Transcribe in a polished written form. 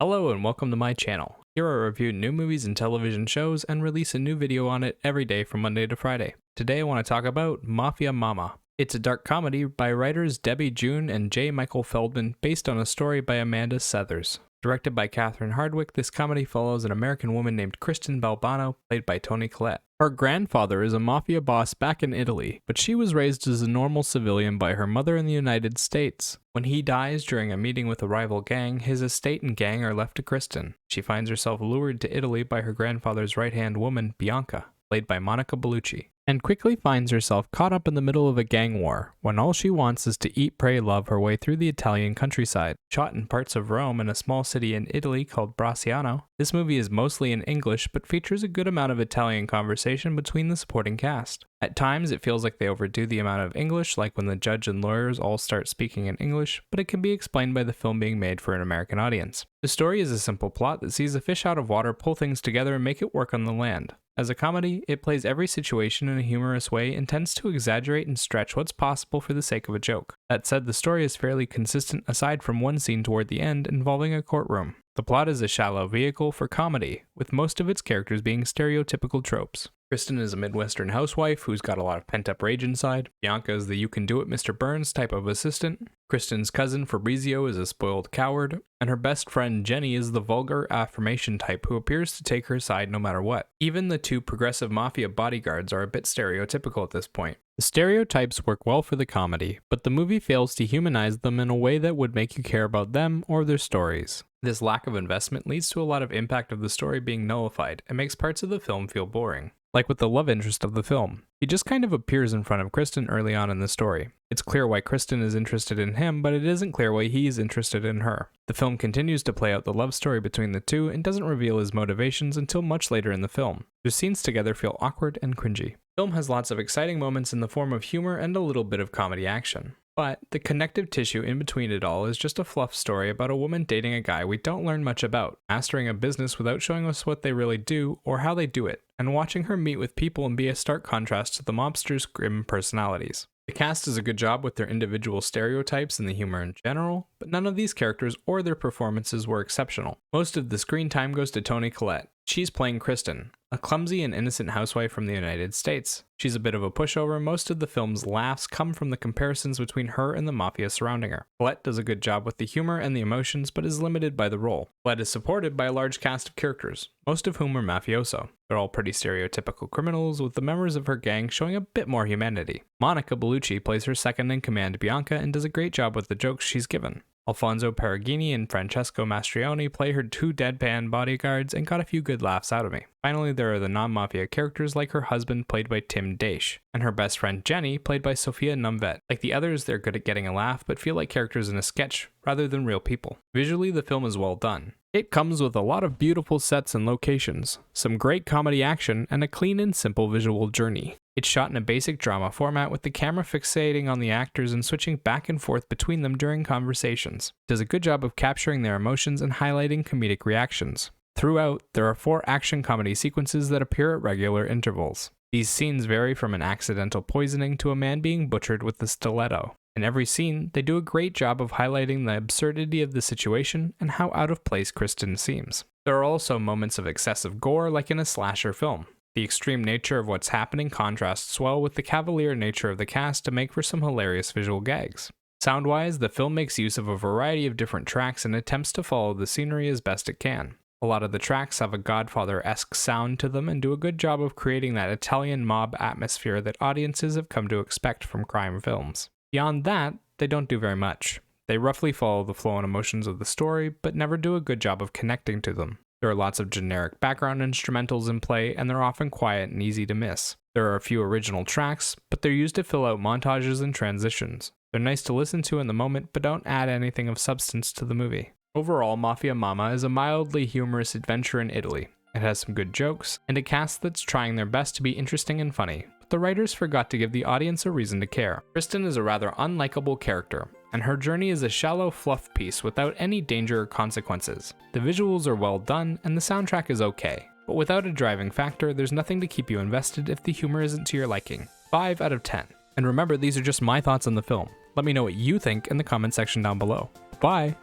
Hello and welcome to my channel. Here I review new movies and television shows and release a new video on it every day from Monday to Friday. Today I want to talk about Mafia Mamma. It's a dark comedy by writers Debbie June and J. Michael Feldman based on a story by Amanda Seathers. Directed by Catherine Hardwicke, this comedy follows an American woman named Kristen Balbano, played by Toni Collette. Her grandfather is a mafia boss back in Italy, but she was raised as a normal civilian by her mother in the United States. When he dies during a meeting with a rival gang, his estate and gang are left to Kristen. She finds herself lured to Italy by her grandfather's right-hand woman, Bianca, played by Monica Bellucci, and quickly finds herself caught up in the middle of a gang war, when all she wants is to eat, pray, love her way through the Italian countryside. Shot in parts of Rome and a small city in Italy called Bracciano, this movie is mostly in English but features a good amount of Italian conversation between the supporting cast. At times it feels like they overdo the amount of English, like when the judge and lawyers all start speaking in English, but it can be explained by the film being made for an American audience. The story is a simple plot that sees a fish out of water pull things together and make it work on the land. As a comedy, it plays every situation in a humorous way and tends to exaggerate and stretch what's possible for the sake of a joke. That said, the story is fairly consistent aside from one scene toward the end involving a courtroom. The plot is a shallow vehicle for comedy, with most of its characters being stereotypical tropes. Kristen is a Midwestern housewife who's got a lot of pent-up rage inside. Bianca is the you-can-do-it Mr. Burns type of assistant. Kristen's cousin Fabrizio is a spoiled coward, and her best friend Jenny is the vulgar affirmation type who appears to take her side no matter what. Even the two progressive mafia bodyguards are a bit stereotypical at this point. The stereotypes work well for the comedy, but the movie fails to humanize them in a way that would make you care about them or their stories. This lack of investment leads to a lot of impact of the story being nullified and makes parts of the film feel boring. Like with the love interest of the film. He just kind of appears in front of Kristen early on in the story. It's clear why Kristen is interested in him, but it isn't clear why he is interested in her. The film continues to play out the love story between the two and doesn't reveal his motivations until much later in the film. Their scenes together feel awkward and cringy. The film has lots of exciting moments in the form of humor and a little bit of comedy action. But the connective tissue in between it all is just a fluff story about a woman dating a guy we don't learn much about, mastering a business without showing us what they really do or how they do it, and watching her meet with people and be a stark contrast to the mobsters' grim personalities. The cast does a good job with their individual stereotypes and the humor in general, but none of these characters or their performances were exceptional. Most of the screen time goes to Toni Collette. She's playing Kristen, a clumsy and innocent housewife from the United States. She's a bit of a pushover. Most of the film's laughs come from the comparisons between her and the mafia surrounding her. Collette does a good job with the humor and the emotions, but is limited by the role. Collette is supported by a large cast of characters, most of whom are mafioso. They're all pretty stereotypical criminals, with the members of her gang showing a bit more humanity. Monica Bellucci plays her second-in-command Bianca and does a great job with the jokes she's given. Alfonso Perugini and Francesco Mastrioni play her two deadpan bodyguards and got a few good laughs out of me. Finally, there are the non-mafia characters like her husband played by Tim Daish, and her best friend Jenny played by Sophia Numvet. Like the others, they're good at getting a laugh, but feel like characters in a sketch rather than real people. Visually, the film is well done. It comes with a lot of beautiful sets and locations, some great comedy action, and a clean and simple visual journey. It's shot in a basic drama format with the camera fixating on the actors and switching back and forth between them during conversations. It does a good job of capturing their emotions and highlighting comedic reactions. Throughout, there are 4 action comedy sequences that appear at regular intervals. These scenes vary from an accidental poisoning to a man being butchered with a stiletto. In every scene, they do a great job of highlighting the absurdity of the situation and how out of place Kristen seems. There are also moments of excessive gore like in a slasher film. The extreme nature of what's happening contrasts well with the cavalier nature of the cast to make for some hilarious visual gags. Sound-wise, the film makes use of a variety of different tracks and attempts to follow the scenery as best it can. A lot of the tracks have a Godfather-esque sound to them and do a good job of creating that Italian mob atmosphere that audiences have come to expect from crime films. Beyond that, they don't do very much. They roughly follow the flow and emotions of the story, but never do a good job of connecting to them. There are lots of generic background instrumentals in play, and they're often quiet and easy to miss. There are a few original tracks, but they're used to fill out montages and transitions. They're nice to listen to in the moment, but don't add anything of substance to the movie. Overall, Mafia Mamma is a mildly humorous adventure in Italy. It has some good jokes, and a cast that's trying their best to be interesting and funny, but the writers forgot to give the audience a reason to care. Kristen is a rather unlikable character, and her journey is a shallow fluff piece without any danger or consequences. The visuals are well done, and the soundtrack is okay, but without a driving factor, there's nothing to keep you invested if the humor isn't to your liking. 5 out of 10. And remember, these are just my thoughts on the film. Let me know what you think in the comment section down below. Bye!